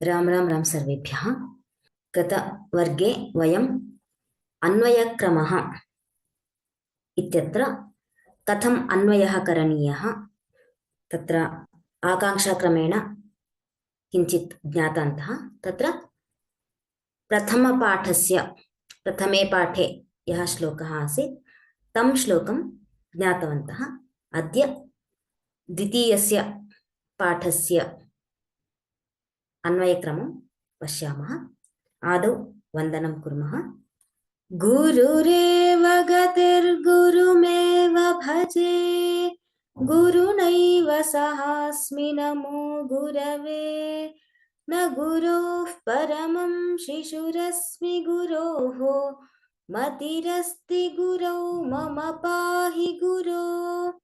राम राम राम सर्वेभ्यः। गतवर्गे वयम् अन्वयक्रमः इत्यत्र कथम् अन्वयः करणीयः तत्र आकाङ्क्षाक्रमेण किञ्चित् ज्ञातवन्तः। तत्र प्रथमे पाठे यः श्लोकः आसीत् तं श्लोकं ज्ञातवन्तः। अद्य द्वितीयस्य पाठस्य अन्वयक्रमं पश्यामः। आदौ वन्दनं कुर्मः। गुरुरेव गतिर्गुरुमेव भजे, गुरुनैव सहास्मि नमो गुरवे। न गुरोः परमं शिशुरस्मि गुरोः, मतिरस्ति गुरौ मम पाहि गुरो।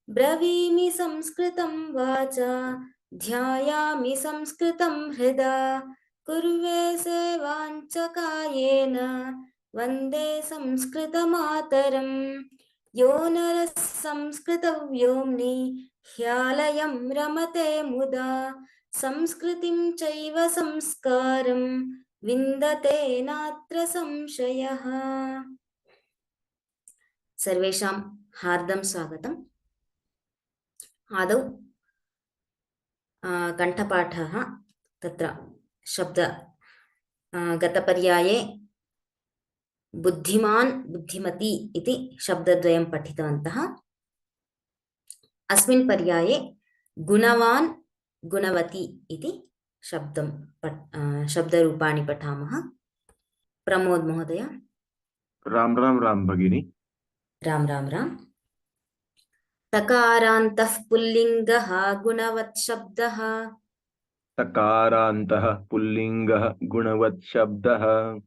ब्रवीमि संस्कृतं वाचा, ध्यायामि संस्कृतं हृदा, कुर्वे सेवाञ्च कायेन वन्दे संस्कृतमातरम्। यो नरः संस्कृतव्योम्नि ह्यालयं रमते मुदा, संस्कृतिं चैव संस्कारं विन्दते नात्र संशयः। सर्वेषां हार्दं स्वागतम्। आदौ कण्ठपाठः। तत्र शब्द गतपर्याये बुद्धिमान् बुद्धिमती इति शब्दद्वयं पठितवन्तः। अस्मिन् पर्याये गुणवान् गुणवती इति शब्दरूपाणि पठामः। प्रमोद महोदय। राम राम राम भगिनी। राम राम राम। तकारान्तः पुल्लिङ्गः गुणवत् शब्दः, तकारान्तः पुल्लिङ्गः गुणवत् शब्दः,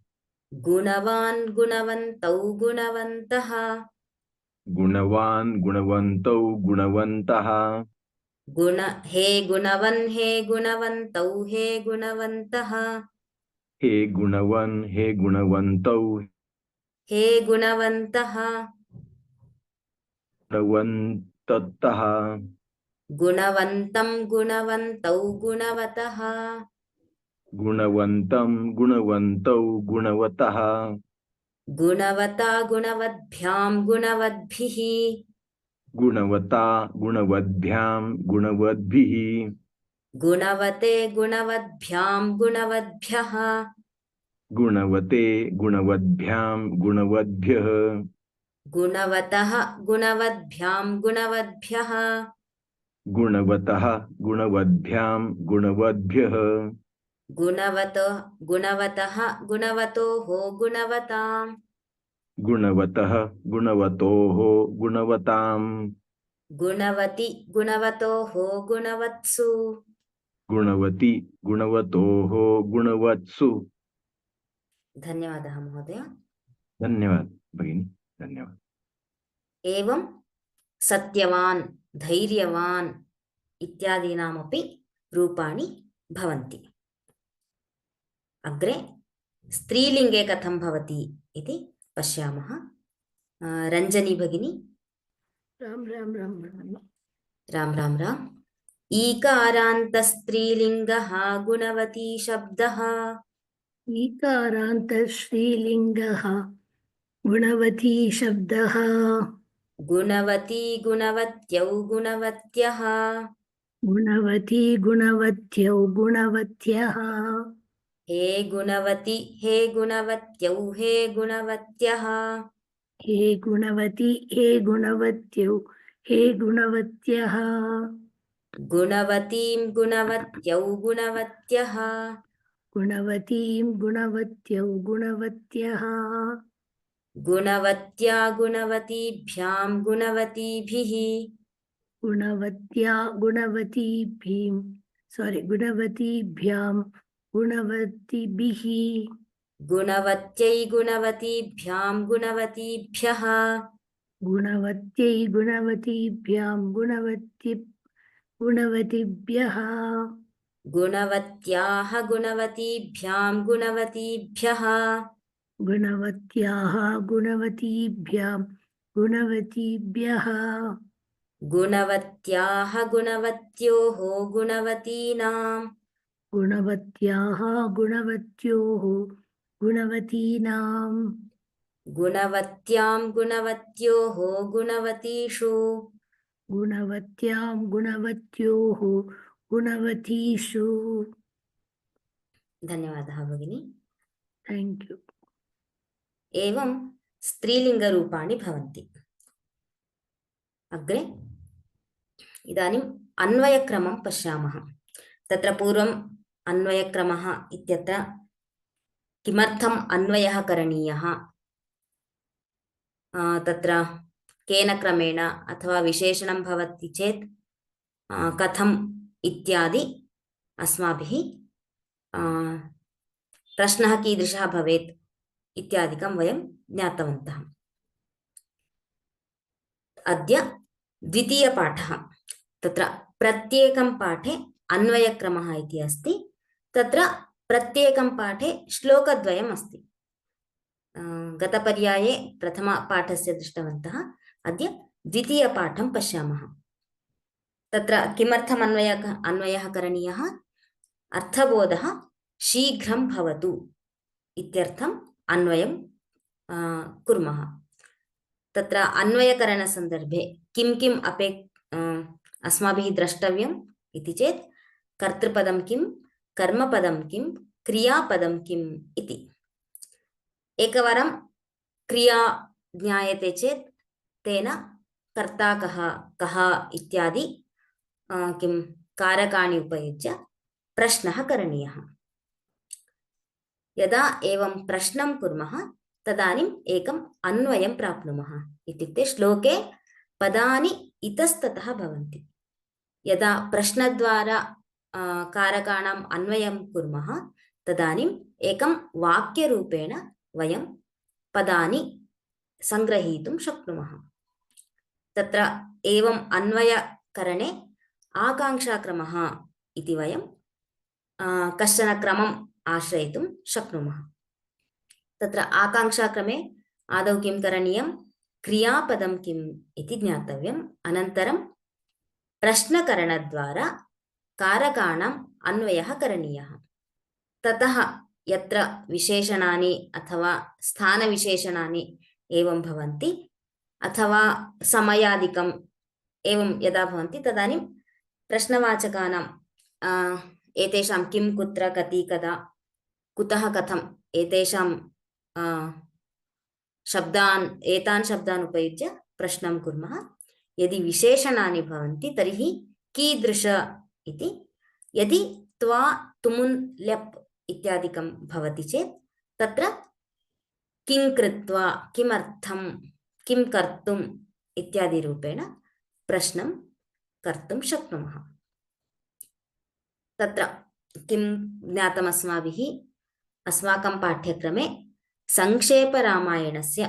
गुणवान् गुणवन्तौ गुणवन्तः, गुणवान् गुणवन्तौ गुणवन्तः, हे गुणवन् हे गुणवन्तौ हे गुणवन्तः, हे गुणवन् हे गुणवन्तौ हे गुणवन्तः, गुणवन्ततः, गुणवन्तं गुणवन्तौ गुणवतः, गुणवन्तं गुणवन्तौ गुणवतः, गुणवता गुणवद्भ्यां गुणवद्भिः, गुणवता गुणवद्भ्यां गुणवद्भिः, गुणवते गुणवद्भ्यां गुणवद्भ्यः, गुणवते गुणवद्भ्यां गुणवद्भ्यः, गुणवतः गुणवद्भ्यां गुणवद्भ्यः, गुणवतः गुणवद्भ्यां गुणवद्भ्यः, गुणवतः गुणवतोः गुणवतां, गुणवतः गुणवतोः गुणवतां, गुणवति गुणवतोः गुणवत्सु। गुणवती गुणवतोः गुणवत्सु। धन्यवादः महोदय। धन्यवाद भगिनी, धन्यवाद। एवं सत्यवान् धैर्यवान् इत्यादीनामपि रूपाणि भवन्ति। अग्रे स्त्रीलिङ्गे कथं भवति इति पश्यामः। रञ्जनी भगिनी। राम राम राम राम। राम राम राम। ईकारान्तस्त्रीलिङ्गः गुणवती शब्दः, ईकारान्तस्त्रीलिङ्गः गुणवती शब्दः, गुणवती गुणवत्यौ गुणवत्यः, गुणवती गुणवत्यौ गुणवत्यः, हे गुणवती हे गुणवत्यौ हे गुणवत्यः, हे गुणवती हे गुणवत्यौ हे गुणवत्यः, गुणवतीं गुणवत्यौ गुणवत्यः, गुणवतीं गुणवत्यौ गुणवत्यः, गुणवत्या गुणवतीभ्यां गुणवतीभिः, गुणवत्या गुणवतीभ्यां गुणवतीभ्यां गुणवतीभिः, गुणवत्यै गुणवतीभ्यां गुणवतीभ्यः, गुणवत्यै गुणवतीभ्यां गुणवतीभ्यः, गुणवत्याः गुणवतीभ्यां गुणवतीभ्यः, गुणवत्याः गुणवतीभ्यां गुणवतीभ्यः, गुणवत्याः गुणवत्योः गुणवतीनां, गुणवत्याः गुणवत्योः गुणवतीनां गुणवत्यां गुणवत्योः गुणवतीषु गुणवत्यां गुणवत्योः गुणवतीषु. धन्यवादः भगिनी। Thank you. एवं स्त्रीलिङ्गरूपाणि भवन्ति। अग्रे इदानीम् अन्वयक्रमं पश्यामः। तत्र पूर्वम् अन्वयक्रमः इत्यत्र किमर्थम् अन्वयः करणीयः, तत्र केन क्रमेण अथवा विशेषणं भवति चेत् कथम् इत्यादि अस्माभिः प्रश्नः कीदृशः भवेत् इत्यादिकं वयं ज्ञातवन्तः। अद्य द्वितीयपाठः। तत्र प्रत्येकं पाठे अन्वयक्रमः इति अस्ति। तत्र प्रत्येकं पाठे श्लोकद्वयम् अस्ति। गतपर्याये प्रथमपाठस्य दृष्टवन्तः। अद्य द्वितीयपाठं पश्यामः। तत्र किमर्थम् अन्वयः करणीयः? अर्थबोधः शीघ्रं भवतु इत्यर्थम् अन्वयं कुर्मः। तत्र अन्वयकरणसन्दर्भे किं किम् अस्माभिः द्रष्टव्यम् इति चेत् कर्तृपदं किं, कर्मपदं किं, क्रियापदं किम् इति। एकवारं क्रिया ज्ञायते चेत् तेन कर्ता कः इत्यादि किं कारकाणि उपयुज्य प्रश्नः करणीयः। यदा एवं प्रश्नं कुर्मः तदानीम् एकम् अन्वयं प्राप्नुमः। इत्युक्ते श्लोके पदानि इतस्ततः भवन्ति। यदा प्रश्नद्वारा कारकाणाम् अन्वयं कुर्मः तदानीम् एकं वाक्यरूपेण वयं पदानि सङ्ग्रहीतुं शक्नुमः। तत्र एवम् अन्वयकरणे आकाङ्क्षाक्रमः इति वयं कश्चन क्रमम् आश्रयितुं शक्नुमः। तत्र आकाङ्क्षाक्रमे आदौ किं करणीयं? क्रियापदं किम् इति ज्ञातव्यम्। अनन्तरं प्रश्नकरणद्वारा कारकाणाम् अन्वयः करणीयः। ततः यत्र विशेषणानि अथवा स्थानविशेषणानि एवं भवन्ति अथवा समयादिकम् एवं यदा भवन्ति तदानीं प्रश्नवाचकानां एतेषां किं, कुत्र, कति, कदा, कुतः, कथम् एतेषां एतान् शब्दान् उपयुज्य प्रश्नं कुर्मः। यदि विशेषणानि भवन्ति तर्हि कीदृश इति। यदि त्वा, तुमुन्, ल्यप् इत्यादिकं भवति चेत् तत्र किं कृत्वा, किमर्थं, किं कर्तुम् इत्यादि रूपेण प्रश्नं कर्तुं शक्नुमः। तत्र किं ज्ञातम् अस्माभिः? अस्माकं पाठ्यक्रमे संक्षेपरामायणस्य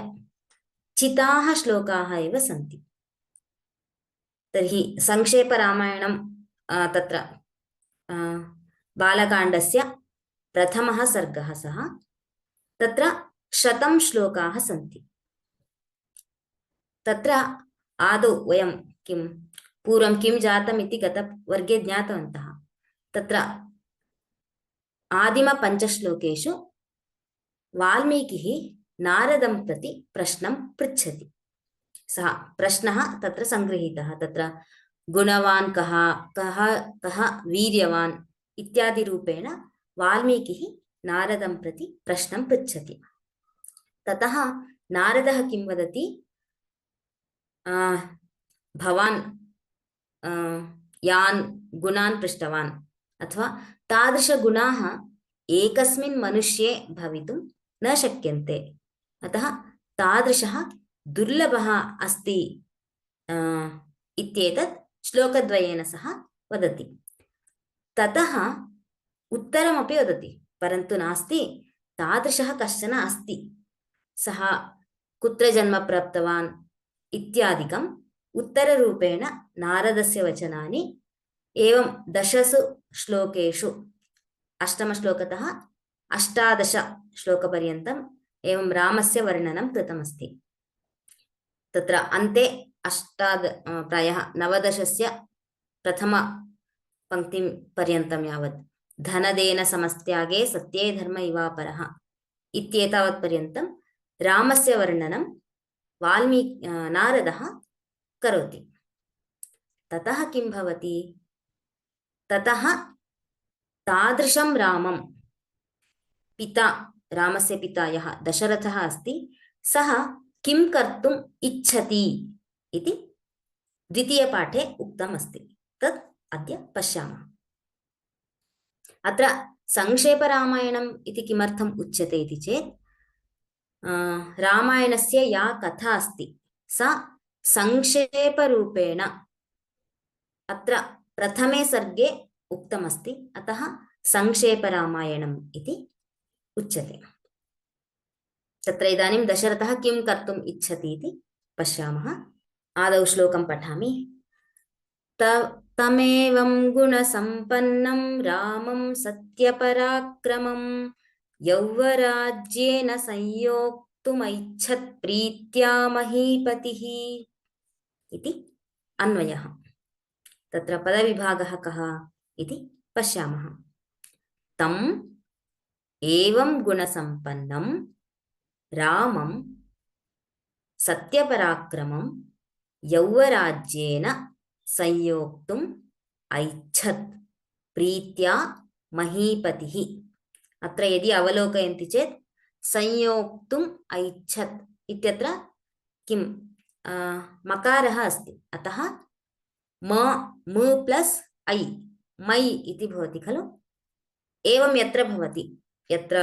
चिताः श्लोकाः एव सन्ति। तर्हि संक्षेपरामायणं तत्र बालकाण्डस्य प्रथमः सर्गः सः। तत्र 100 श्लोकाः सन्ति। तत्र आदौ वयं पूर्वं किं जातम् इति गतवर्गे ज्ञातवन्तः। तत्र आदिमपञ्चश्लोकेषु वाल्मीकिः नारदं प्रति प्रश्नं पृच्छति। सः प्रश्नः तत्र सङ्गृहीतः। तत्र गुणवान् कः वीर्यवान् इत्यादि रूपेण वाल्मीकिः नारदं प्रति प्रश्नं पृच्छति। ततः नारदः किं वदति? भवान् यान् गुणान् पृष्टवान् अथवा तादृशगुणाः एकस्मिन् मनुष्ये भवितुं न शक्यन्ते, अतः तादृशः दुर्लभः अस्ति इत्येतत् श्लोकद्वयेन सह वदति। ततः उत्तरमपि वदति, परन्तु नास्ति, तादृशः कश्चन अस्ति, सः कुत्र जन्म प्राप्तवान् इत्यादिकम् उत्तररूपेण नारदस्य वचनानि एवं 10 श्लोकेषु 8मश्लोकतः 18 श्लोकपर्यन्तम् एवं रामस्य वर्णनं कृतमस्ति। तत्र अन्ते प्रायः 19 प्रथमपङ्क्तिं पर्यन्तं यावत् धनदेन समस्त्यागे सत्ये धर्म इवापरः इत्येतावत्पर्यन्तं रामस्य वर्णनं नारदः करोति। ततः किं भवति? ततः तादृशं रामं पिता, रामस्य पिता यः दशरथः अस्ति, सः किं कर्तुम् इच्छति इति द्वितीयपाठे उक्तम् अस्ति। तत् अद्य पश्यामः। अत्र संक्षेपरामायणम् इति किमर्थम् उच्यते इति चेत् रामायणस्य या कथा अस्ति सा संक्षेपरूपेण अत्र प्रथमे सर्गे उक्तमस्ति, अतः संक्षेपरामायणम् इति उच्यते। तत्र इदानीं दशरथः किं कर्तुम् इच्छति इति पश्यामः। आदौ श्लोकं पठामि। तमेवं गुणसम्पन्नं रामं सत्यपराक्रमं यौवराज्येन संयोक्तुमैच्छत् प्रीत्या महीपतिः इति अन्वयः। तत्र पदविभागः कः इति पश्यामः। तम् एवं गुणसम्पन्नं रामं सत्यपराक्रमं यौवराज्येन संयोक्तुम् ऐच्छत् प्रीत्या महीपतिः। अत्र यदि अवलोकयन्ति चेत् संयोक्तुम् ऐच्छत् इत्यत्र किं मकारः अस्ति, अतः म प्लस् ऐ मै इति भवति खलु। एवं यत्र भवति, यत्र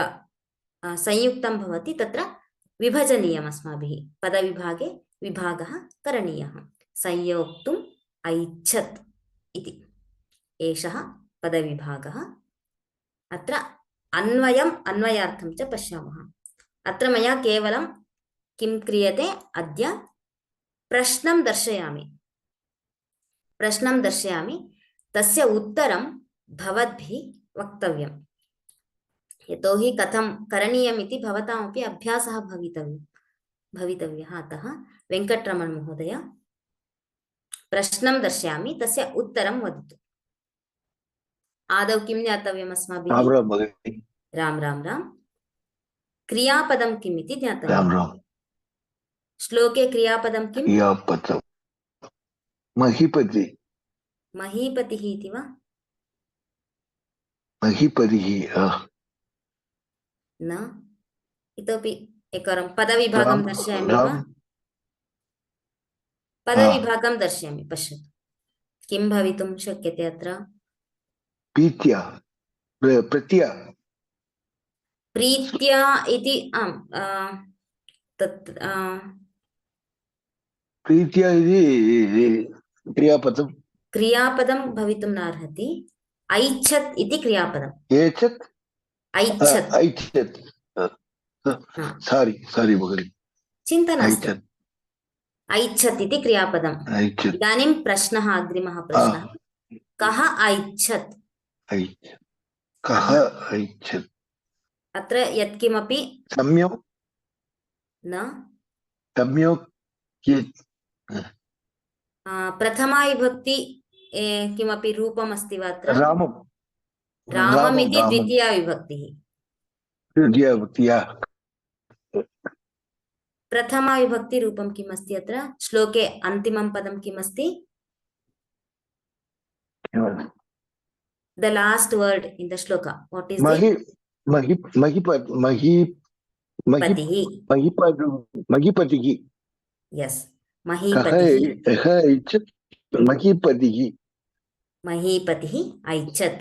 संयुक्तं भवति तत्र विभजनीयम् अस्माभिः। पदविभागे विभागः करणीयः। संयोक्तुम् ऐच्छत् इति एषः पदविभागः। अत्र अन्वयम् अन्वयार्थं च पश्यामः। अत्र मया केवलं किं क्रियते, अद्य प्रश्नं दर्शयामि। प्रश्नं दर्शयामि, तस्य उत्तरं भवद्भिः वक्तव्यम्। यतोहि कथं करणीयम् इति भवतामपि अभ्यासः भवितव्यः। अतः वेङ्कटरमण महोदय, प्रश्नं दर्शयामि, तस्य उत्तरं वदतु। आदौ किं ज्ञातव्यम् अस्माभिः? राम राम राम। क्रियापदं किम् इति ज्ञातव्यम्। श्लोके क्रियापदं किम्? क्रियापदं महीपति। महीपतिः इति वा? महीपतिः न, इतोपि एकवारं पदविभागं दर्शयामि वा? पदविभागं दर्शयामि, पश्यतु किं भवितुं शक्यते अत्र। प्रीत्या प्रत्या प्रीत्या इति आम्, तत् प्रीत्या इति क्रियापदं भवितुं नार्हति। ऐच्छत् इति क्रियापदम्। एच्छत् ऐच्छत् ऐच्छत् सारी भगिनि, चिन्ता नास्ति। ऐच्छत् इति क्रियापदम्। इदानीं प्रश्नः, अग्रिमः प्रश्नः, कः ऐच्छत्? कः ऐच्छत्? अत्र यत्किमपि सम्यक् न, सम्यक् प्रथमा विभक्ति किमपि रूपम् अस्ति वा अत्र? रामम् इति द्वितीया विभक्तिः। प्रथमा विभक्ति रूपं किम् अस्ति अत्र? श्लोके अन्तिमं पदं किम् अस्ति? The last word in the shloka. What is it? महीपतिः। Yes, महीपतिः। महीपतिः ऐच्छत्।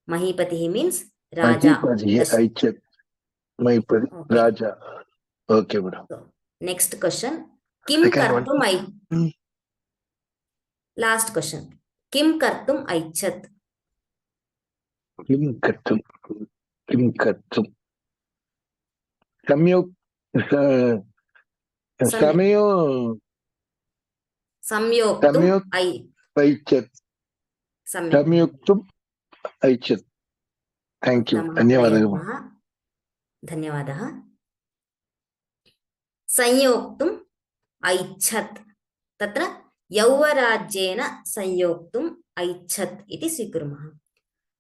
महीपतिः means राजा। ऐच्छत् राजा। Okay, madam. Next question. किं कर्तुम् Last question. किं कर्तुम् ऐच्छत्? किं कर्तुं संयोक्तुम् ऐच्छत्। Thank you. धन्यवादः। संयोक्तुम् ऐच्छत्, तत्र यौवराज्येन संयोक्तुम् ऐच्छत् इति स्वीकुर्मः।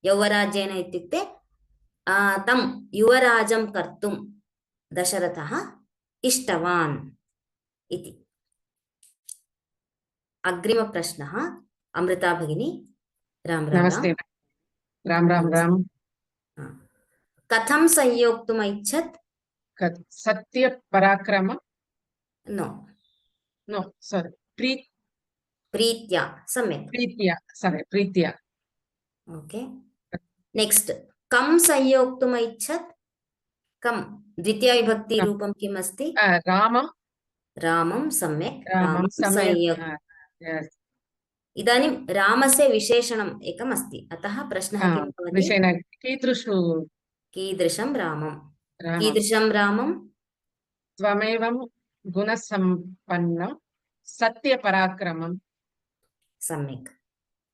यौवराज्येन इत्युक्ते तं युवराजं कर्तुं दशरथः इष्टवान् इति। अग्रिमप्रश्नः अमृता भगिनी। राम राम नमस्ते। राम राम राम। कथं संयोक्तुम् ऐच्छत्? सत्य पराक्रम। नो नो सॉरी प्रीत्या। सम्यक्। प्रीत्या। ओके नेक्स्ट कं संयोक्तुम् ऐच्छत्? कं द्वितीया विभक्ति रूपं किम् अस्ति? रामं। सम्यक् रामं संयोक्। इदानीं रामस्य विशेषणम् एकम् अस्ति, अतः प्रश्नः किं भवति? कीदृशं रामं? कीदृशं रामं? त्वमेवं गुणसम्पन्नं सत्यपराक्रमं। सम्यक्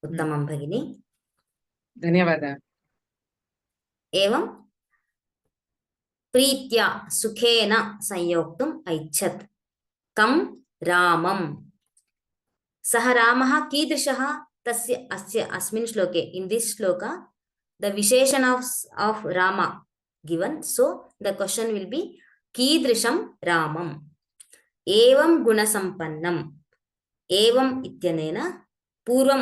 उत्तमं भगिनी, धन्यवादः। एवं प्रीत्या सुखेन संयोक्तुम् ऐच्छत्। कं रामं। सः रामः कीदृशः? तस्य अस्मिन् श्लोके इन् दिस् श्लोक द विशेषण of Ram given, so the question will be कीदृशं रामम्। एवं गुणसम्पन्नम्। एवम् इत्यनेन पूर्वं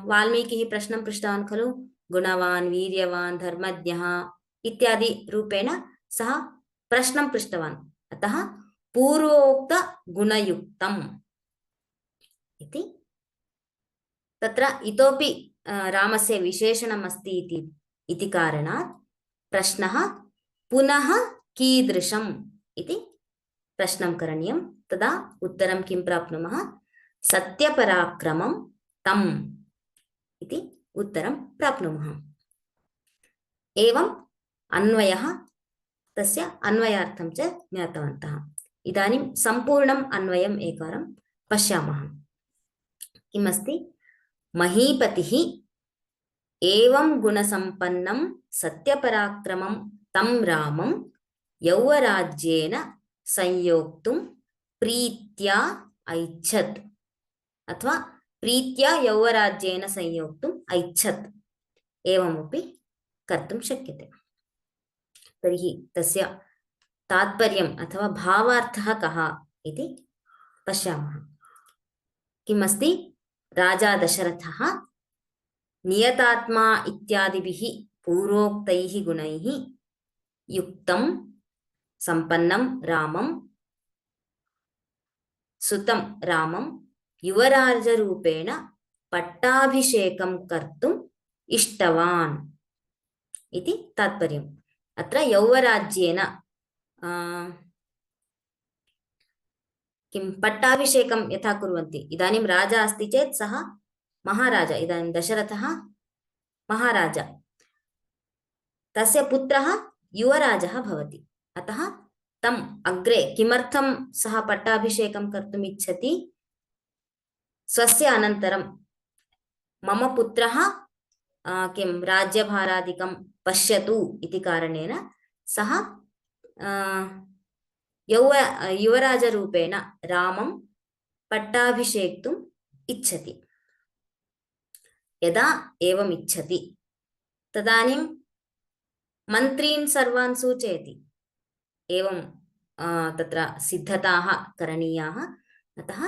वाल्मीकिः प्रश्नं पृष्टवान् खलु, गुणवान्, वीर्यवान्, धर्मज्ञः इत्यादि रूपेण सः प्रश्नं पृष्टवान्, अतः पूर्वोक्त गुणयुक्तम् इति। तत्र इतोपि रामस्य विशेषणम् अस्ति इति कारणात् प्रश्नः पुनः कीदृशम् इति प्रश्नं करणीयं, तदा उत्तरं किं प्राप्नुमः? सत्यपराक्रमं तम् इति उत्तरं प्राप्नुमः। एवम् अन्वयः, तस्य अन्वयार्थं च ज्ञातवन्तः। इदानीं सम्पूर्णम् अन्वयम् एकवारं पश्यामः। किमस्ति? महीपतिः एवं गुणसम्पन्नं सत्यपराक्रमं तं रामं यौवराज्येन संयोक्तुं प्रीत्या ऐच्छत्, अथवा प्रीत्या यौवराज्येन संयोक्तुम् ऐच्छत्, एवमपि कर्तुं शक्यते। तर्हि तस्य तात्पर्यम् अथवा भावार्थः कः इति पश्यामः। किमस्ति? राजा दशरथः नियतात्मा इत्यादिभिः पूर्वोक्तैः गुणैः युक्तं सम्पन्नं रामं, सुतं रामं युवराजरूपेण पट्टाभिषेकं कर्तुम् इष्टवान् इति तात्पर्यम्। अत्र यौवराज्येन किं पट्टाभिषेकं यथा कुर्वन्ति, इदानीं राजा अस्ति चेत् सः महाराजा, इदानीं दशरथः महाराजा, तस्य पुत्रः युवराजः भवति, अतः तम् अग्रे किमर्थं सः पट्टाभिषेकं कर्तुम् इच्छति? स्वस्य अनन्तरं मम पुत्रः किं राज्यभारादिकं पश्यतु इति कारणेन सः युवराजरूपेण रामं पट्टाभिषेक्तुम् इच्छति। यदा एवम् इच्छति तदानीं मन्त्रीन् सर्वान् सूचयति, एवं तत्र सिद्धताः करणीयाः, अतः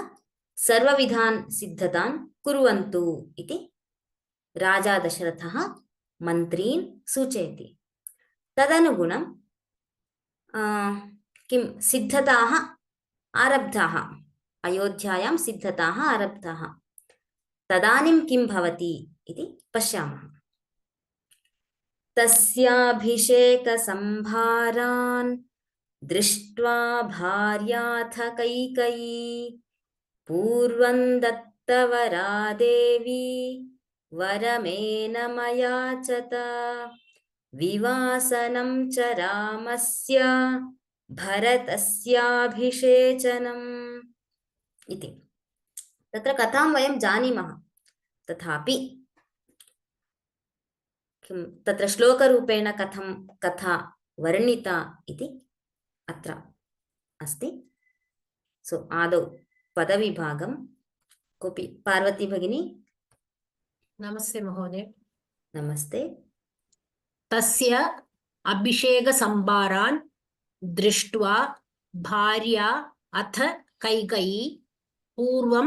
सर्वविधान् सिद्धतान् कुर्वन्तु इति राजा दशरथः मन्त्रीन् सूचयति। तदनुगुणं किं सिद्धताः आरब्धाः, अयोध्यायां सिद्धताः आरब्धाः। तदानीं किं भवति इति पश्यामः। तस्याभिषेकसंभारान् दृष्ट्वा भार्याथ कैकयी पूर्वं दत्तवरा देवी वरमेन मयाचत विवासनं च रामस्य भरतस्याभिषेचनम् इति। तत्र कथां वयं जानीमः, तथापि किं तत्र श्लोकरूपेण कथं कथा वर्णिता इति अत्र अस्ति। सो आदौ पदविभागं कोऽपि, पार्वती भगिनी। नमस्ते महोदय। नमस्ते। तस्य अभिषेकसंभारान् दृष्ट्वा भार्या अथ कैकेयी पूर्वं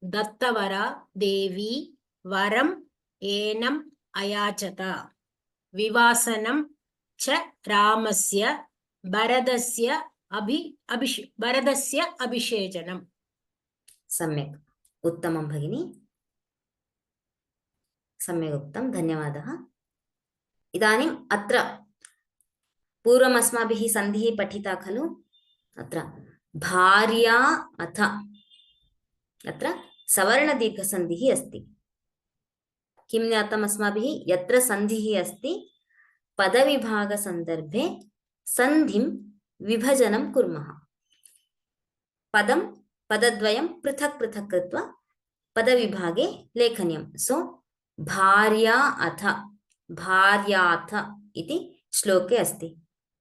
दत्तवरा देवी वरम् एनम् अयाचत। विवासनं च रामस्य भरतस्य अभिषेचनम्। सम्यक् उत्तमं भगिनी, सम्यक् उक्तं, धन्यवादः। इदानीम् अत्र पूर्वम् अस्माभिः सन्धिः पठिता खलु। अत्र भार्या अथ, अत्र सवर्णदीर्घसन्धिः अस्ति। किं ज्ञातम् अस्माभिः? यत्र सन्धिः अस्ति पदविभागसन्दर्भे सन्धिं विभजनं कुर्मः। पदद्वयं पृथक् पृथक् कृत्वा पदविभागे लेखनीयं। सो भार्या अथ, भार्याथ इति श्लोके अस्ति।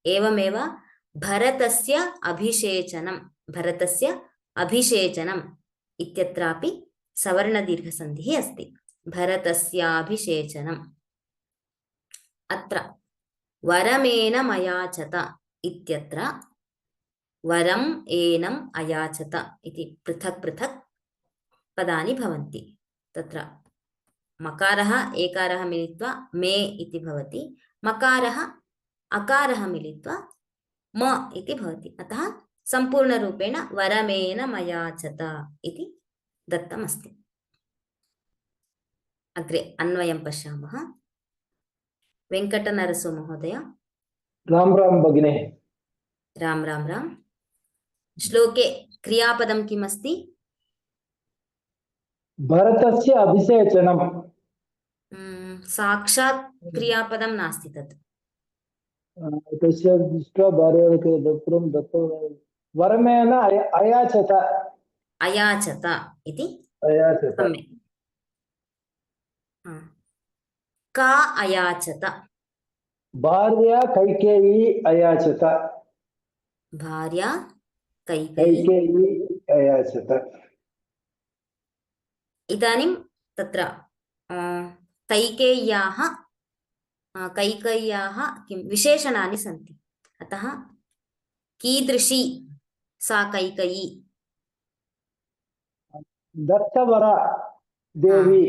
एवमेव भरतस्य अभिषेचनम् इत्यत्रापि सवर्णदीर्घसन्धिः अस्ति। भरतस्याभिषेचनम्। अत्र वरमेनम् अयाचत इत्यत्र वरम् एनम् अयाचत इति पृथक् पृथक् पदानि भवन्ति। तत्र मकारः एकारः मिलित्वा मे इति भवति, मकारः अकारः मिलित्वा म इति भवति। अतः सम्पूर्णरूपेण वरमेनम् अयाचत इति दत्तमस्ति। अग्रे अन्वयं पश्यामः। वेङ्कटनरसु महोदय। राम राम भगिनी। राम राम राम। श्लोके क्रियापदं किम् अस्ति? भरतस्य अभिषेचनम्। साक्षात् क्रियापदं नास्ति तत्। तस्य दृष्ट्वा भार्याके दत्तं वरमेन अयाचत। अयाचत इति अयाचत। सम्यक्। का अयाचत? भार्या कैकेयी अयाचत। भार्या कैकेयी अयाचत। इदानीं तत्र कैकेय्याः किं विशेषणानि सन्ति। अतः कीदृशी सा कैकेयी? दत्तवरा देवी।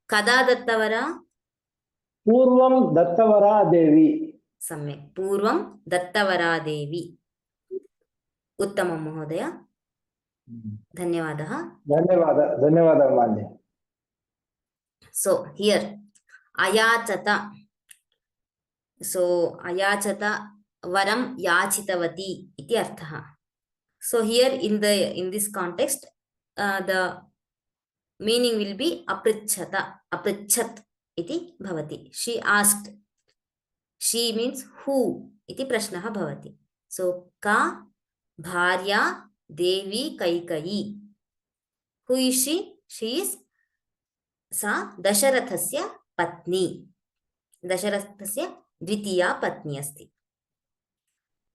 कदा दत्तवरा? पूर्वं दत्तवरा देवी। सम्यक्, पूर्वं दत्तवरा देवी। उत्तमं महोदय, धन्यवादः। धन्यवादः मान्य। So here ayachata, so ayachata varam yachitavati iti artha. So here in this context the meaning will be aprichat iti bhavati. She asked, she means who iti prashnah bhavati. So ka bharya devi Kaikeyi. Who is she? She is सा दशरथस्य पत्नी, दशरथस्य द्वितीया पत्नी अस्ति।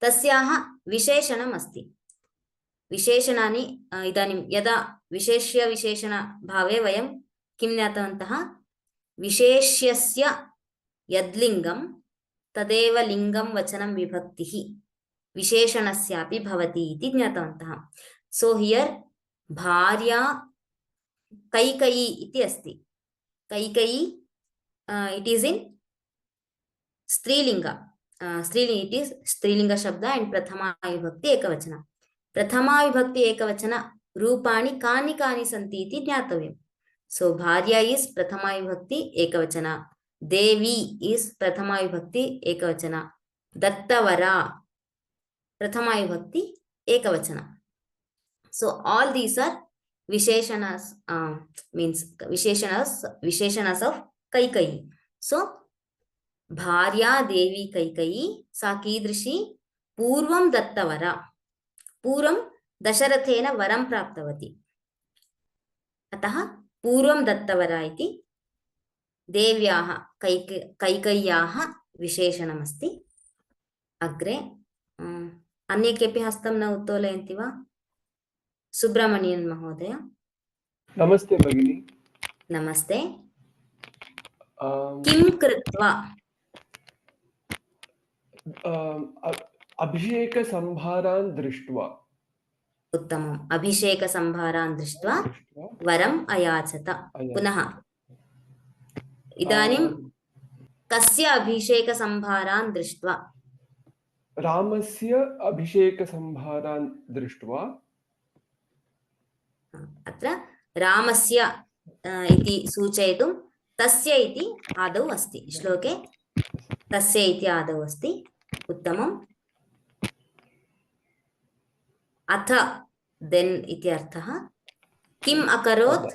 तस्याः विशेषणम् अस्ति। विशेषणानि इदानीं यदा विशेष्य विशेषणभावे वयं किं ज्ञातवन्तः? विशेष्यस्य यद्लिङ्गं तदेव लिङ्गं वचनं विभक्तिः विशेषणस्यापि भवति इति ज्ञातवन्तः। सो हियर भार्या कैकेयी इति अस्ति। कैकेयी it is in स्त्रीलिंग, it is स्त्रीलिंग शब्द and प्रथमा विभक्ति एकवचन। प्रथमा विभक्ति एकवचन रूपाणि कानि कानि सन्ति इति ज्ञातव्यम्। सो भार्या इज प्रथमा विभक्ति एकवचन, देवी इज प्रथमा विभक्ति एकवचन, दत्तवरा प्रथमा विभक्ति एकवचन। सो all these are Visheshanas, means Visheshanas of Kaikeyi. So Bharya Devi Kaikeyi sa कीदृशी? पूर्वं दत्तवरा, पूर्वं दशरथेन वरं प्राप्तवती। अतः पूर्वं दत्तवरा इति देव्याः कैकेय्याः विशेषणमस्ति। अग्रे अन्ये केऽपि हस्तं न उत्तोलयन्ति वा? सुब्रमण्यन महोदय। नमस्ते भगिनी। नमस्ते। किं कृत्वा अभिषेकसंभारान् दृष्ट्वा उत्तमम् अभिषेकसंभारान् दृष्ट्वा वरम् अयाचत पुनः इदानीं कस्य अभिषेकसंभारान् दृष्ट्वा रामस्य अभिषेकसंभारान् दृष्ट्वा अत्र रामस्य इति सूचयितुं तस्य इति आदौ अस्ति श्लोके तस्य इति आदौ अस्ति उत्तमम् अथ देन् इति अर्थः किम् अकरोत्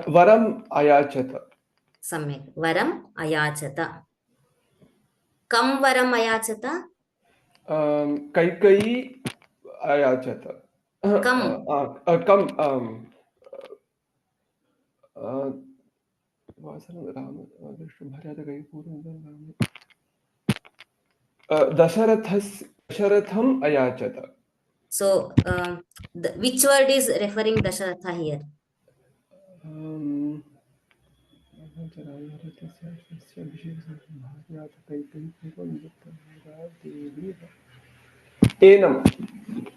वरम् अयाचत सम्यक् वरम् अयाचत कं वरम् अयाचत कैकेयी अयाचत कं दशरथम् अयाचत so which word is referring Dasharatha here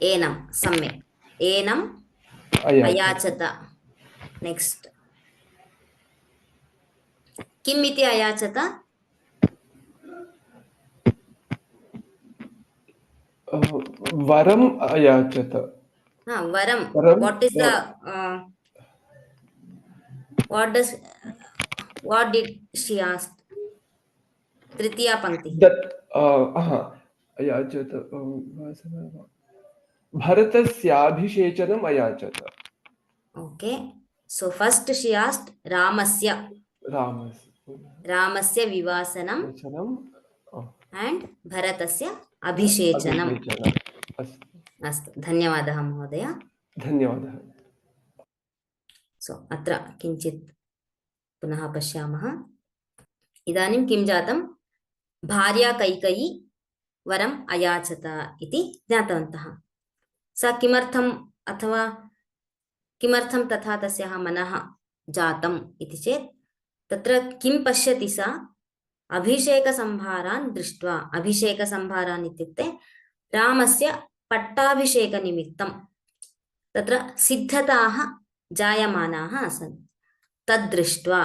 एनं सम्यक् एनम् अयाचत नेक्स्ट किम् इति अयाचत वरम् अयाचत वरं what is the what did she ask तृतीया पंक्ति अयाचत भरतस्याभिषेचनम् अयाचत okay so first she asked रामस्य विवासनम् and भरतस्य अभिषेचनम् अस्तु धन्यवादः महोदय धन्यवादः सो अत्र किञ्चित् पुनः पश्यामः इदानीं किं जातं भार्या कैकेयी वरम् अयाचत इति ज्ञातवन्तः सा किमर्थम् अथवा किमर्थं तथा तस्याः मनः जातम् इति चेत् तत्र किं पश्यति सा अभिषेकसंभारान् दृष्ट्वा अभिषेकसंभारान् इत्युक्ते रामस्य पट्टाभिषेकनिमित्तं तत्र सिद्धताः जायमानाः आसन् तद्दृष्ट्वा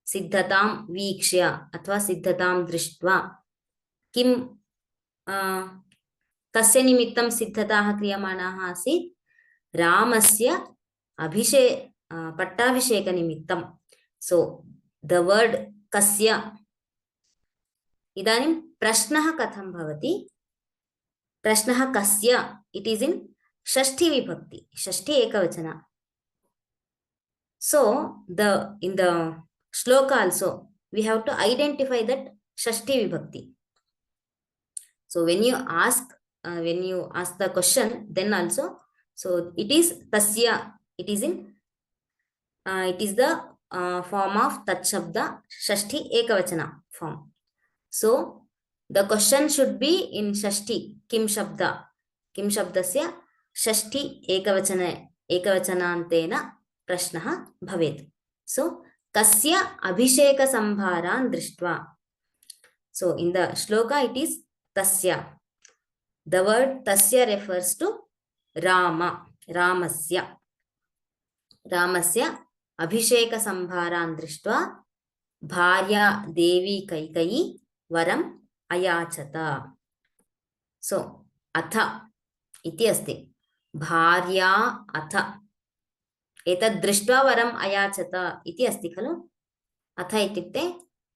सिद्धतां वीक्ष्य अथवा सिद्धतां दृष्ट्वा किं कस्य निमित्तं सिद्धताः क्रियमाणाः आसीत् रामस्य पट्टाभिषेकनिमित्तं सो द वर्ड कस्य इदानीं प्रश्नः कथं भवति प्रश्नः कस्य इट इज इन षष्ठी विभक्ति षष्ठी एकवचन so in the shloka also we have to identify that षष्ठी vibhakti so when you ask the question then also so it is tasya it is the form of tat shabda षष्ठी ekavachana form so the question should be in षष्ठी kim shabdasya षष्ठी ekavachanantena प्रश्नः भवेत् सो कस्य अभिषेकसंभारान् दृष्ट्वा सो in the श्लोका it is तस्य the word तस्य रेफर्स टू रामस्य अभिषेकसंभारान् दृष्ट्वा भार्या देवी कैकेयी वरम् अयाचत सो अथ इति अस्ति भार्या अथ एतद् दृष्ट्वा वरम् अयाचत इति अस्ति खलु अथ इत्युक्ते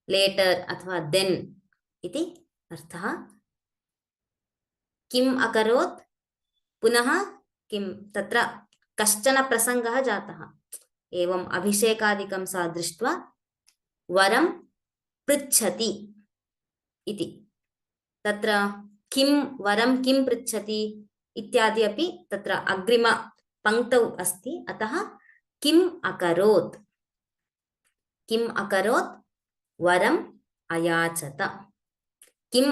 लेटर् अथवा देन् इति अर्थः किम् अकरोत् पुनः किं तत्र कश्चन प्रसङ्गः जातः एवम् अभिषेकादिकं सा दृष्ट्वा वरं पृच्छति इति तत्र किं वरं किं पृच्छति इत्यादि अपि तत्र अग्रिम पंक्तौ अस्ति अतः किम् अकरोत् वरम् अयाचत किम्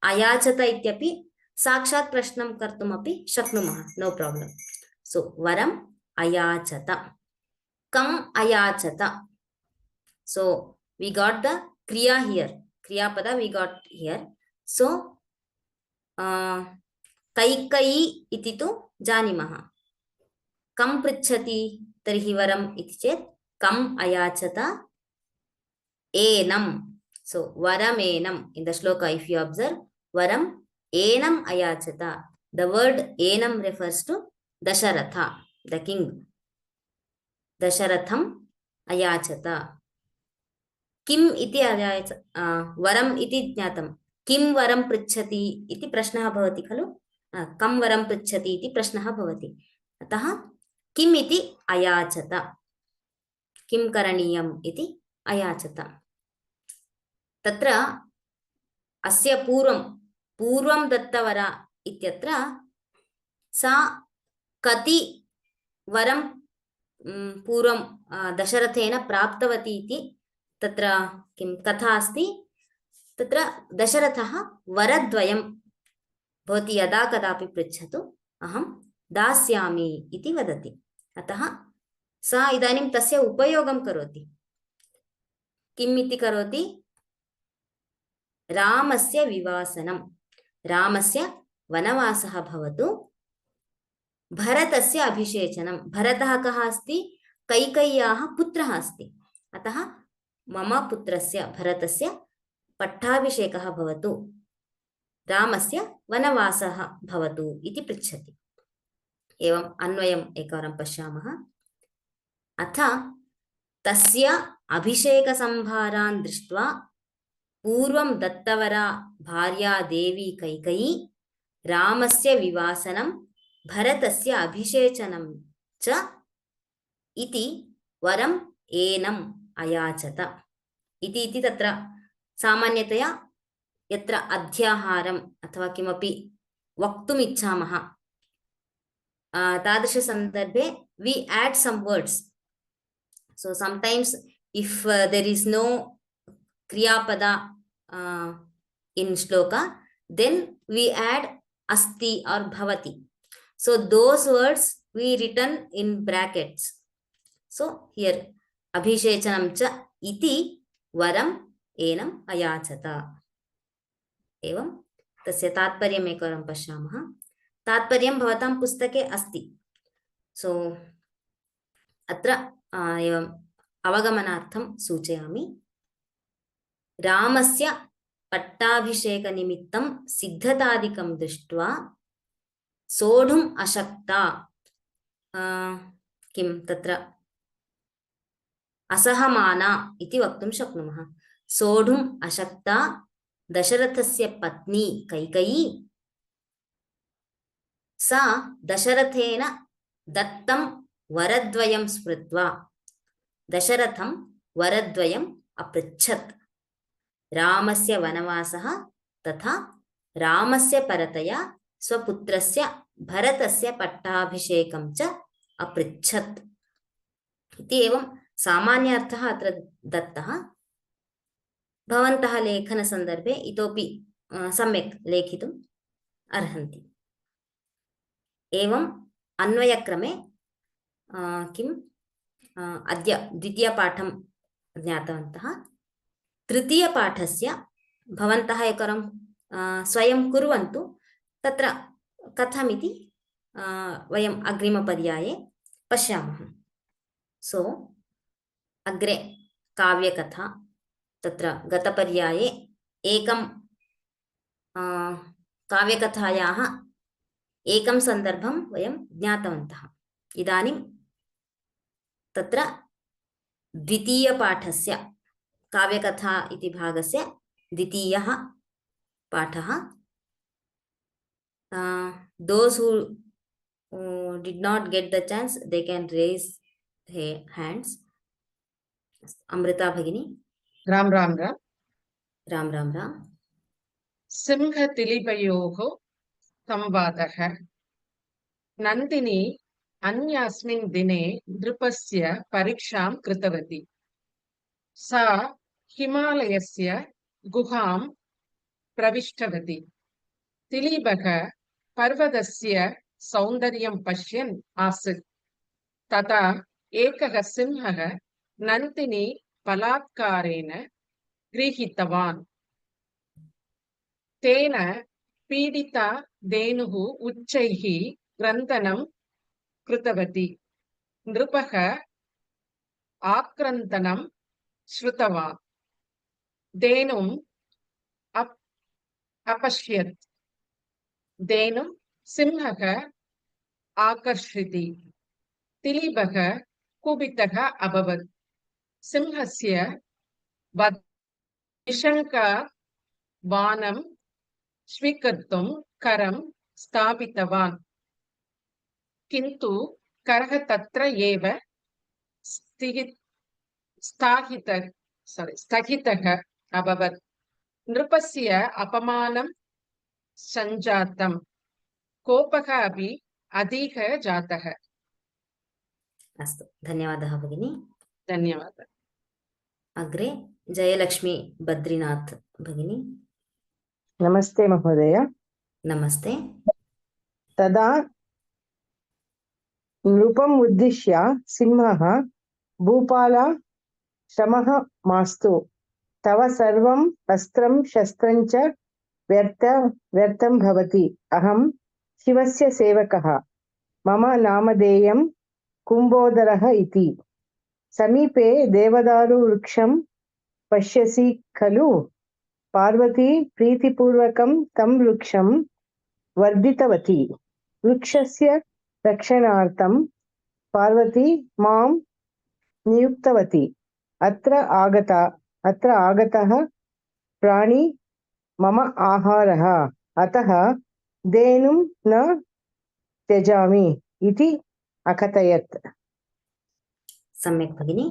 अयाचत इत्यपि साक्षात् प्रश्नं कर्तुमपि शक्नुमः, नो प्राब्लम्. सो वरम् अयाचत. कम् अयाचत. So we got the kriya here, kriya pada we got here. So kaikai iti tu janimah. Kam pritchati tarhi varam iti chet kam ayachata enam. So varam enam in the shloka, if you observe, varam enam ayachata. The word enam refers to Dasharatha, the king. Dasharatham ayachata. किम इति वरम इति ज्ञातम. किम वरम पृच्छति इति प्रश्नः भवति खलु. कम वरम पृच्छति इति प्रश्नः भवति. अतः किम इति अयाचत. किम करणीयम् इति अयाचत. तत्र अस्य पूर्वं दत्तवरा इत्यत्र सा कति वरं पूर्वं दशरथेन प्राप्तवती इति तत्र किं कथा अस्ति. तत्र दशरथः वरद्वयं भवती यदा कदापि पृच्छतु अहं दास्यामि इति वदति. अतः सा इदानीं तस्य उपयोगं करोति. किम् इति करोति? रामस्य विवासनं, रामस्य वनवासः भवतु, भरतस्य अभिषेचनं. भरतः कः अस्ति? कैकेय्याः पुत्रः अस्ति. अतः मम पुत्रस्य भरतस्य पट्टाभिषेकः भवतु, रामस्य वनवासः भवतु इति पृच्छति. एवम् अन्वयम् एकवारं पश्यामः. अथ तस्य अभिषेकसंभारान् दृष्ट्वा पूर्वं दत्तवरा भार्या देवी कैकेयी रामस्य विवासनं भरतस्य अभिषेचनं च इति वरम् एनम् अयाचत इति तत्र सामान्यतया यत्र अध्याहारम् अथवा किमपि वक्तुम् इच्छामः तादृशसन्दर्भे we add some words. So sometimes if there is no kriya pada in shloka, then we add asti or bhavati. So those words we written in brackets. So here abhishechanam cha iti varam enam ayachata. एवं तस्य तात्पर्यम् एकवारं पश्यामः. तात्पर्यं भवतां पुस्तके अस्ति. सो अत्र एवम् अवगमनार्थं सूचयामि. रामस्य पट्टाभिषेकनिमित्तं सिद्धतादिकं दृष्ट्वा सोढुम् अशक्ता, किं तत्र असहमाना इति वक्तुं शक्नुमः. सोढुम् अशक्ता दशरथस्य पत्नी कैकेयी सा दशरथेन दत्तं वरद्वयं स्मृत्वा दशरथं वरद्वयम् अपृच्छत्. रामस्य वनवासः तथा रामस्य परतया स्वपुत्रस्य भरतस्य पट्टाभिषेकं च अपृच्छत् इति एवं सामान्यार्थः अत्र दत्तः. भवन्तः लेखनसन्दर्भे इतोपि सम्यक् लेखितुम् अर्हन्ति. एवं अन्वयक्रमे किम् अद्य द्वितीयपाठं ज्ञातवन्तः. तृतीयपाठस्य भवन्तः एकवारं स्वयं कुर्वन्तु. तत्र कथमिति वयम् अग्रिमपर्याये पश्यामः. सो अग्रे काव्यकथा. तत्र गतपर्याये एकं काव्यकथायाः एकं सन्दर्भं वयं ज्ञातवन्तः. इदानीं तत्र द्वितीयपाठस्य काव्यकथा इति भागस्य द्वितीयः पाठः. Those who did not get the chance, they can raise their hands. अमृता भगिनी. राम राम राम. राम राम राम. सिंहतिलिपयोः संवादः. नन्दिनी अन्यस्मिन् दिने नृपस्य परीक्षां कृतवती. सा हिमालयस्य गुहां प्रविष्टवती. दिलीपः पर्वतस्य सौन्दर्यं पश्यन् आसीत्। तदा एकः सिंहः नन्दिनी बलात्कारेण गृहीतवान्। तेन पीडिता धेनुः उच्चैः क्रन्दनं कृतवती। नृपः आक्रन्दनं श्रुतवान्। धेनुम् अपश्यत्। धेनुं सिंहः आकर्षति। दिलीपः कुपितः अभवत्। सिंहस्य निशङ्का बाणं स्वीकर्तुं करं स्थापितवान्, किन्तु करः तत्र एव स्थगितः अभवत्। नृपस्य अपमानं सञ्जातं। कोपः अपि अधिकः जातः। अस्तु, धन्यवादः भगिनी। धन्यवादः। अग्रे जयलक्ष्मी बद्रीनाथ भगिनी। नमस्ते महोदय। नमस्ते। तदा नृपम् उद्दिश्य सिंहः, भूपाल, श्रमः मास्तु। तव सर्वं अस्त्रं शस्त्रं च व्यर्थं भवति। अहं शिवस्य सेवकः। मम नामधेयं कुम्भोदरः इति। समीपे देवदारुवृक्षं पश्यसि खलु? पार्वती प्रीतिपूर्वकं तं वृक्षं वर्धितवती। वृक्षस्य रक्षणार्थं पार्वती मां नियुक्तवती। अत्र आगतः प्राणी मम आहारः, अतः धेनुं न त्यजामि इति अकथयत्। सम्यक् भगिनी,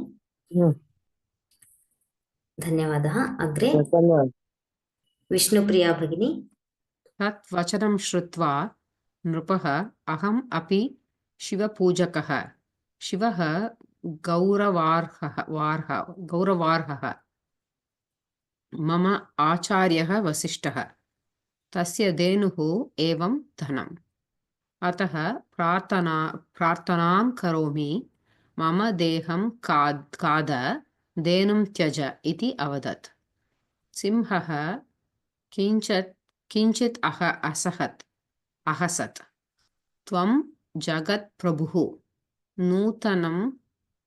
धन्यवादः। अग्रे विष्णुप्रिया भगिनी। तत् वचनं श्रुत्वा नृपः, अहम् अपि शिवपूजकः। शिवः गौरवार्हः। मम आचार्यः वसिष्ठः। तस्य धेनुः एवं धनम्। अतः प्रार्थनां करोमि, मम देहं खाद, धेनुं त्यज इति अवदत्। सिंहः किञ्चित् अहसत्। त्वं जगत्प्रभुः, नूतनं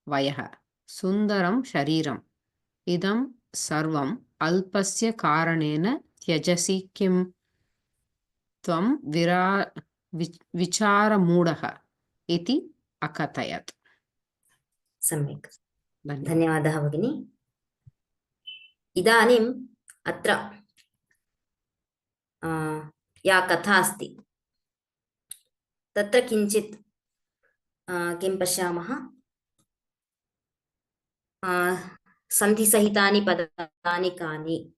वयः, सुन्दरं शरीरम्, इदं सर्वम् अल्पस्य कारणेन त्यजसि किम्? त्वं विचारमूढः इति अकथयत्। सम्यक्, धन्यवादः भगिनी। इदानीम् अत्र या कथा अस्ति तत्र किञ्चित् किं पश्यामः, सन्धिसहितानि पदानि कानि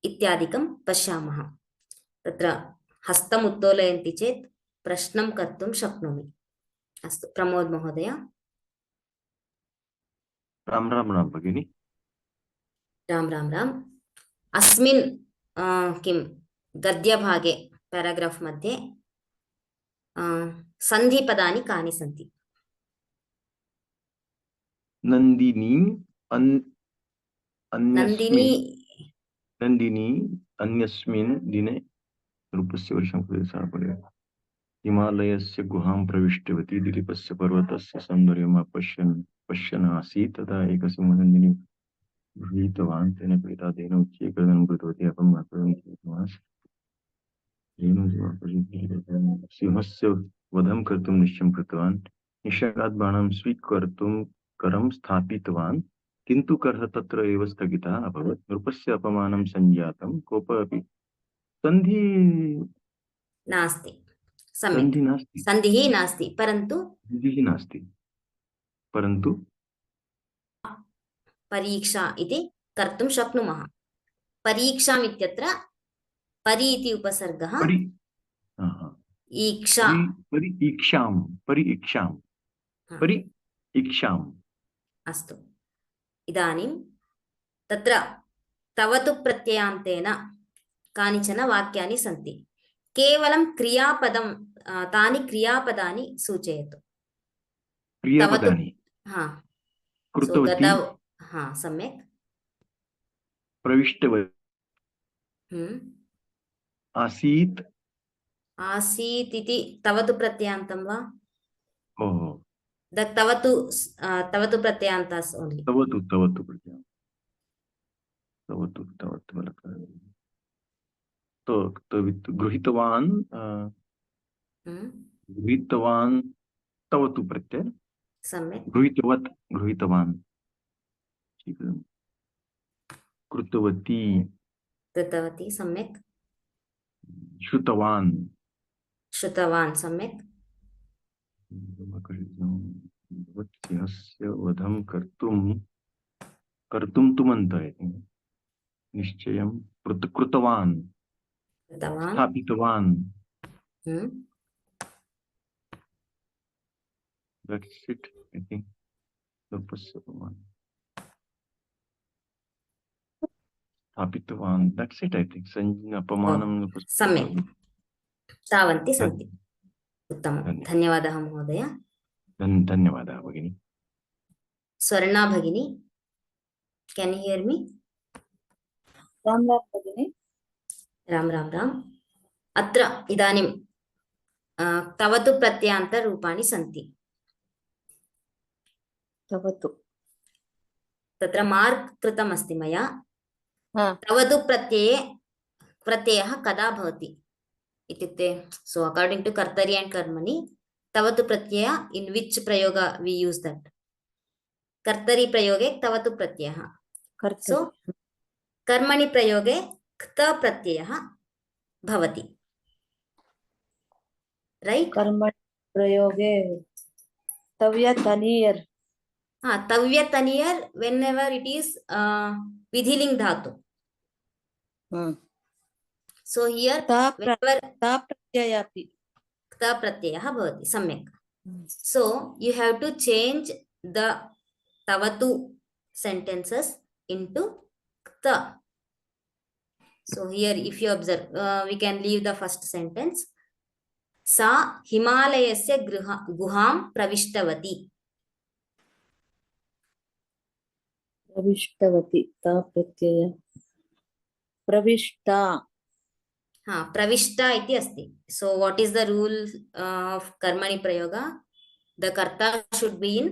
इत्यादिकं पश्यामः। तत्र हस्तम् उत्तोलयन्ति चेत् प्रश्नं कर्तुं शक्नोमि। अस्तु, प्रमोद महोदय। राम राम राम भगिनी। राम राम राम। अस्मिन् किं गद्यभागे पैराग्राफ् मध्ये सन्धिपदानि कानि सन्ति? नन्दिनी अन्यस्मिन् दिने रूपस्य वर्षं हिमालयस्य गुहां प्रविष्टवती। दिलीपस्य पर्वतस्य सौन्दर्यम् पश्यन् आसीत्। तदा एकस्मिन् नन्दिनी गृहीतवान्। तेन पीडिता धेनुः उच्चैः क्रन्दनं कृतवती। अहं सिंहस्य वधं कर्तुं निश्चयं कृतवान्। निशङ्कात् बाणं स्वीकर्तुं करं स्थापितवान्, किन्तु करः तत्र एव स्थगितः अभवत्। नृपस्य अपमानं सञ्जातं। कोपः अपि नास्ति। सम्यक्, सन्धिः नास्ति, परन्तु परीक्षा इति कर्तुं शक्नुमः। परीक्षाम् इत्यत्र परि इति उपसर्गः, परीक्षाम्। अस्तु, इदानीं तत्र तव तु प्रत्ययान्तेन कानिचन वाक्यानि सन्ति। केवलं क्रियापदं तानि क्रियापदानि सूचयतु। क्रियापदानि हा कृतवती हा सम्यक्। प्रविष्टवती आसीत् आसीत् इति तवतु प्रत्ययान्तं वा? ओहो तवतु प्रत्ययान्तास् ओन्लि। तवतु प्रत्ययः तवतु गृहीतवान् तवतु प्रत्यय सम्यक्। गृहीतवान् कृतवती सम्यक्। श्रुतवान् सम्यक्। भवत्यस्य वधं कर्तुं तुमन्तः निश्चयं कृतवान् स्थापितवान्। That's it, I think. स्थापितवान्, that's it, I think. अपमानं सम्यक्, तावन्ति सन्ति। उत्तमं, धन्यवादः महोदय। धन्यवादः भगिनी। स्वर्णा भगिनी, can you hear me? Ram Ram भगिनी। राम राम राम। अत्र इदानीं तवतु प्रत्ययान्तरूपाणि सन्ति। तवतु तत्र मार्क् कृतमस्ति मया। तवतु प्रत्ययः कदा भवति इत्युक्ते, सो अकार्डिंग टू कर्तरि एंड कर्मणि, तवतु प्रत्यय इन विच प्रयोग वी यूज दैट? कर्तरि प्रयोगे तवतु प्रत्ययः, सो कर्मणि प्रयोगे क्त प्रत्ययः भवति, राइट? कर्मणि प्रयोगे तव्यतनीयर्। तव्यतनीयर् whenever it is विधिलिंग धातु। So here प्रत्ययः भवति। सम्यक्। So you have to change the tavatu sentences into kta. So here if you observe, we can leave the first sentence. सा हिमालयस्य गुहां प्रविष्टवती। ता प्रत्यय प्रविष्टा। प्रविष्टा इति अस्ति। So what is the rule of कर्मणि प्रयोग? The कर्ता should be in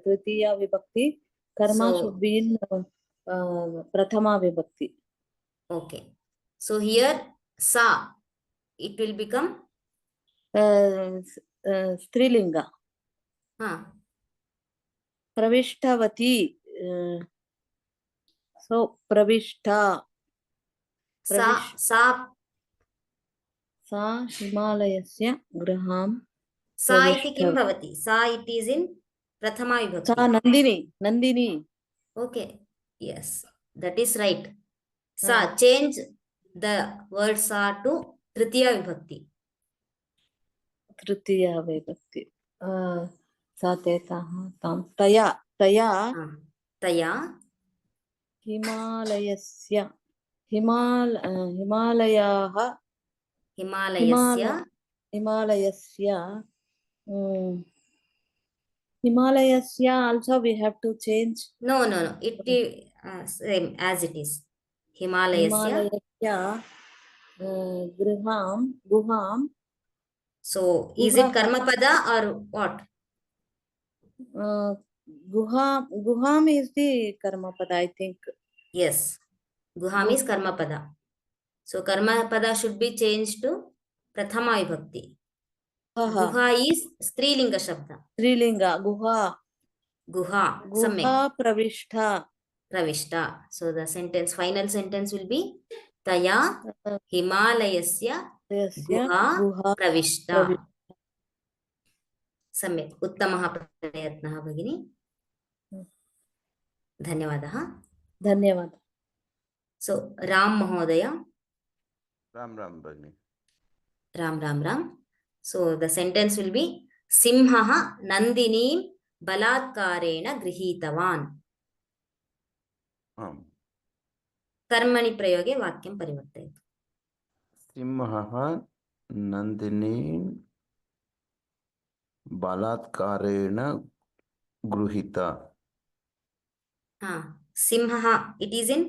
तृतीया विभक्ति, कर्मा should be in प्रथमा विभक्ति। Okay, so here sa it will become स्त्रीलिंग। प्रविष्टवती, so प्रविष्टा। सा हिमालयस्य गृहां। सा इति किं भवति? सा इट इज इन प्रथमा विभक्ति। सा Nandini. Okay, yes, that is right. Sa, change the word sa to tritiya vibhakti. तृतीया विभक्ति। तया हिमालयस्य also we have to change. No, it is same as it is. Himalayasya गुहां। So is it karma pada or what? Guham is the karma pada, I think. Yes, guham is karma pada. So karma pada should be changed to prathama vibhakti. Guha is strilinga shabda. Guha pravishta. So the final sentence will be taya himalayasya गुहा प्रविष्टा। सम्यक्, उत्तमः प्रयत्नः भगिनी, धन्यवादः। सो राम महोदय। राम भगिनी। Ram. So the sentence will be सिंहः नंदिनीं बलात्कारेण गृहीतवान्। कर्मणि प्रयोगे वाक्यं परिवर्तयतु। सिंहः नन्दिनी बलात्कारेण गृहीत। सिंहः इट इज इन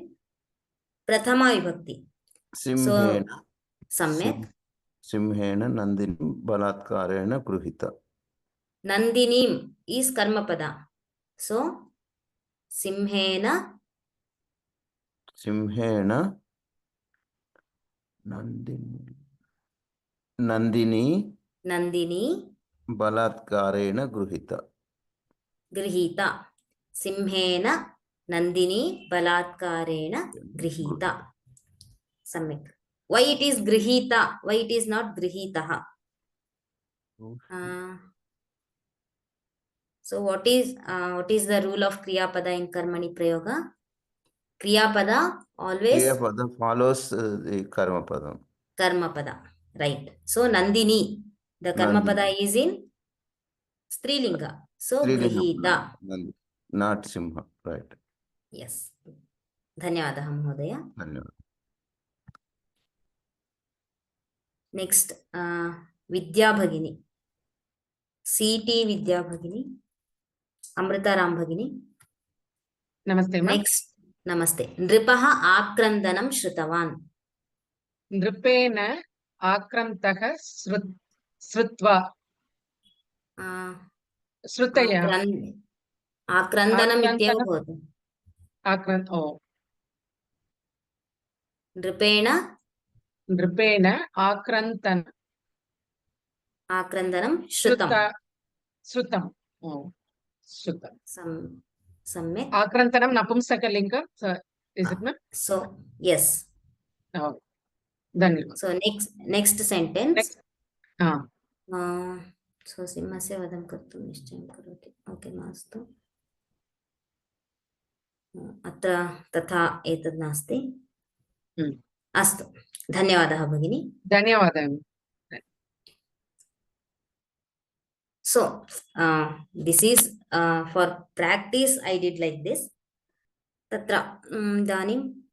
प्रथमा विभक्ति। सिंहेन सम्यक्। सिंहेन नन्दिनी बलात्कारेण गृहीत। नन्दिनीम् is कर्मपदा, so सिंहेन नन्दिनी बलात्कारेण गृहीता। सिंहेन नन्दिनी बलात्कारेण गृहीता। सम्यक्। Why it is गृहीता? Why it is not गृहीतः? So what is the rule of kriyapada in karmani prayoga? Kriyapada always follows the karmapada. Karmapada, right? So Nandini, the karmapada is in Strilinga. So Grihita. Not Simha, right? Yes. Dhanyavadah Mahodaya. Dhanyavad. Next, Vidya Bhagini. CT Vidya Bhagini. Amrita Ram Bhagini. Namaste, ma. Next, Namaste. Nripaha Akrandanam Shrutavan. Nripena Akrantaha Srutva. Srutaya. Akrandanam ityeva bhavati. Oh. Nripena Akrandanam Shrutam. Shrutam. Oh. Shrutam. Samyak. Akrantanam Napumsakalinga. So, is it, ma'am? So, yes. Oh. Done. So, next sentence. Next. So, Simhasya vadam kartum nishchayam karoti. Okay, mastu. Atra tatha etad nasti. Astu. Dhanyavadah bhagini. Dhanyavadah. So, this is for practice. I did like this. Tatra danim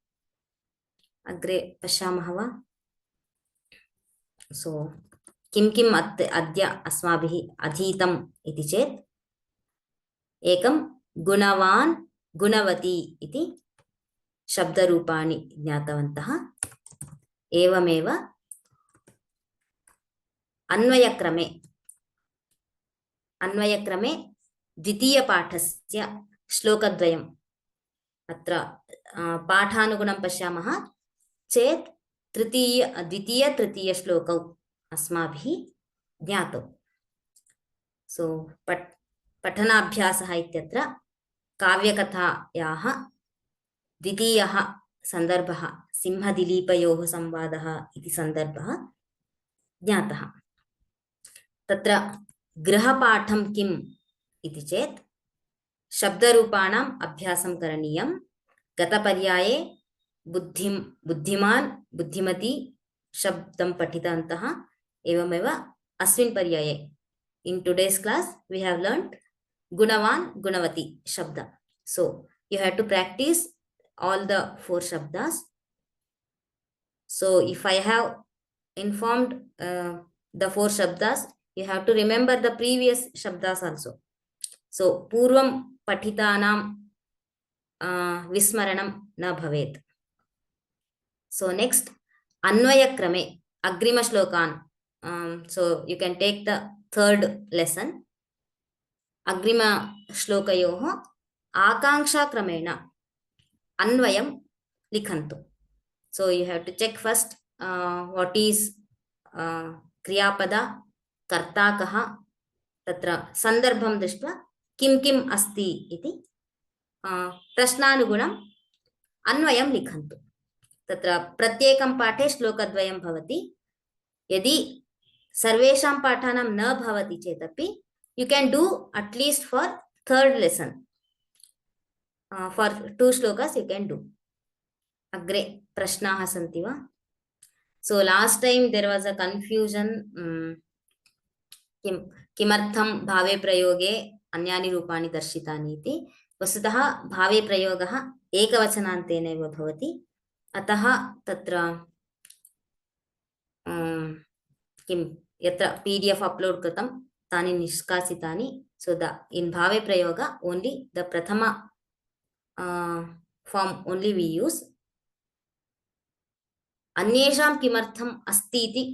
agre pashamah va. So, किं अद्य अस्माभिः अधीतम् इति चेत् एकं गुणवान् गुणवती इति शब्दरूपाणि ज्ञातवन्तः। एवमेव अन्वयक्रमे द्वितीयपाठस्य श्लोकद्वयम् अत्र पाठानुगुणं पश्यामः चेत् द्वितीय तृतीय श्लोकौ अस्माभिः ज्ञातौ। सो पठनाभ्यासः इत्यत्र काव्यकथायाः द्वितीयः सन्दर्भः सिंहदिलीपयोः संवादः इति सन्दर्भः ज्ञातः। तत्र गृहपाठं किम् इति चेत् शब्दरूपाणाम् अभ्यासं करणीयं। गतपर्याये बुद्धिमान् बुद्धिमती शब्दं पठितवन्तः। एवमेव अस्मिन् पर्याये in today's class we have learned gunavan gunavati shabda. So you have to practice all the 4 shabdas. So if I have informed the 4 shabdas, you have to remember the previous shabdas also. So purvam pathitanam vismaranam na bhavet. So next Anvayakrame Agrima Shlokan. So you can take the 3rd lesson. Agrima Shlokayoho Akanksha Kramena Anvayam Likhantu. So you have to check first what is Kriyapada, Karta Kaha, Tatra Sandarbham Drishtva Kim Asti iti Prashnanugunam Anvayam Likhantu. तत्र प्रत्येकं पाठे श्लोकद्वयं भवति। यदि सर्वेषां पाठानां न भवति चेदपि you can do at least for 3rd lesson. For 2 shlokas you can do. Agre prashnaah santi va? So last time there was a confusion. किमर्थं भावे प्रयोगे अन्यानि रूपाणि दर्शितानि इति। वस्तुतः भावे प्रयोगः एकवचनान्तेनैव भवति। अतः तत्र किं यत्र PDF अपलोड कृतं तानि निष्कासितानि. So the in bhave prayoga only the prathama form only we use. अन्येषां किमर्थम् अस्ति इति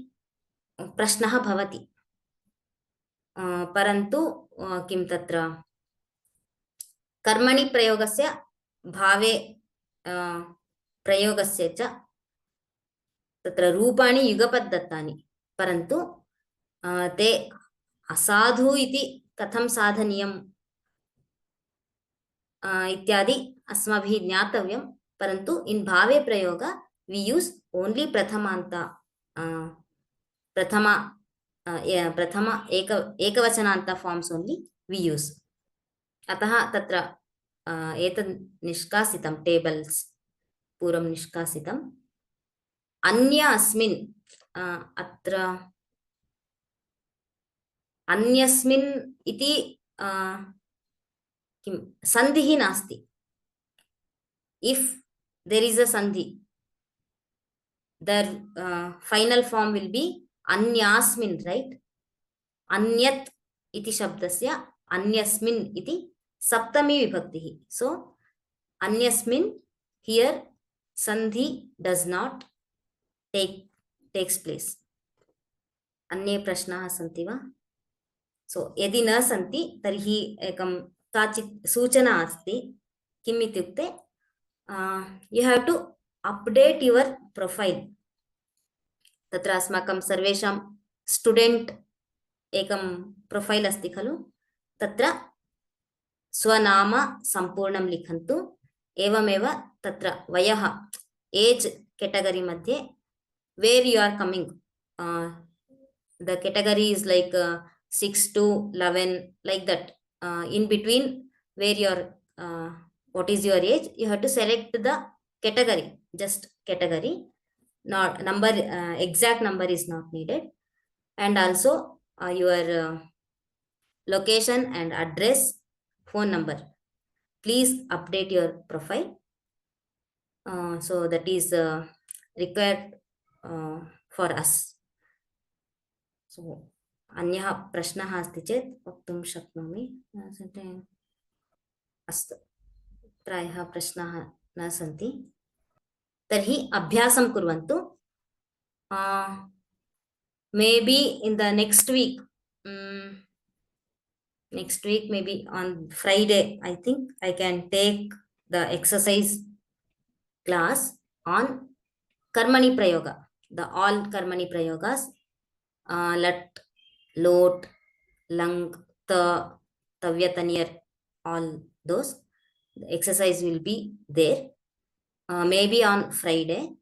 प्रश्नः भवति, परन्तु किं तत्र कर्मणि प्रयोगस्य भावे प्रयोगस्य च तत्र रूपाणि युगपत् दत्तानि, परन्तु ते असाधु इति कथं साधनीयम् इत्यादि अस्माभिः ज्ञातव्यं. परन्तु इन् भावे प्रयोग we use only prathama ekavachananta forms only we use. अतः तत्र एतत् निष्कासितं, टेबल्स् पूर्वं निष्कासितम्. अन्य अस्मिन् अत्र अन्यस्मिन् इति किं सन्धिः नास्ति. If there is a sandhi, the final form will be anyasmin, right? Anyat iti shabdasya anyasmin iti saptami vibhaktihi. So anyasmin, here sandhi does not takes place. अन्ये प्रश्नाः सन्ति वा? So यदि न सन्ति तर्हि एकं काचित् सूचना अस्ति. किम् इत्युक्ते you have to update your profile. तत्र अस्माकं सर्वेषां स्टूडेंट एकं प्रोफैल् अस्ति खलु, तत्र स्वनाम सम्पूर्णं लिखन्तु. एवमेव तत्र वयः एज् कैटेगरी मध्ये where you are coming, the category is like 6 to 11, like that. In between where you are what is your age, you have to select the category, just category, not number. Exact number is not needed. And also your location and address, phone number. Please update your profile. So that is required for us. So अन्यः प्रश्नः अस्ति चेत् वक्तुं शक्नोमि. अस्तु, प्रायः प्रश्नाः न सन्ति. तर्हि अभ्यासं कुर्वन्तु. Maybe in the next week, maybe on Friday, I think I can take the exercise class on Karmani Prayoga, the all Karmani Prayogas, lat, lot, lang, ta, tavyatanir, all those. The exercise will be there, maybe on Friday.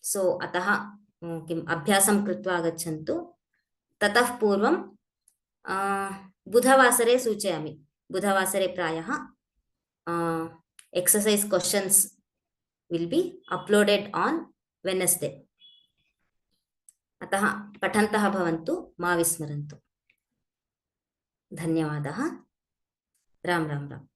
So अतः किम् अभ्यासं कृत्वा आगच्छन्तु. ततः पूर्वं बुधवासरे सूचयामि. बुधवासरे प्रायः exercise questions will be uploaded on Wednesday. अतः पठन्तः भवन्तु, मा विस्मरन्तु. धन्यवादः. राम राम राम.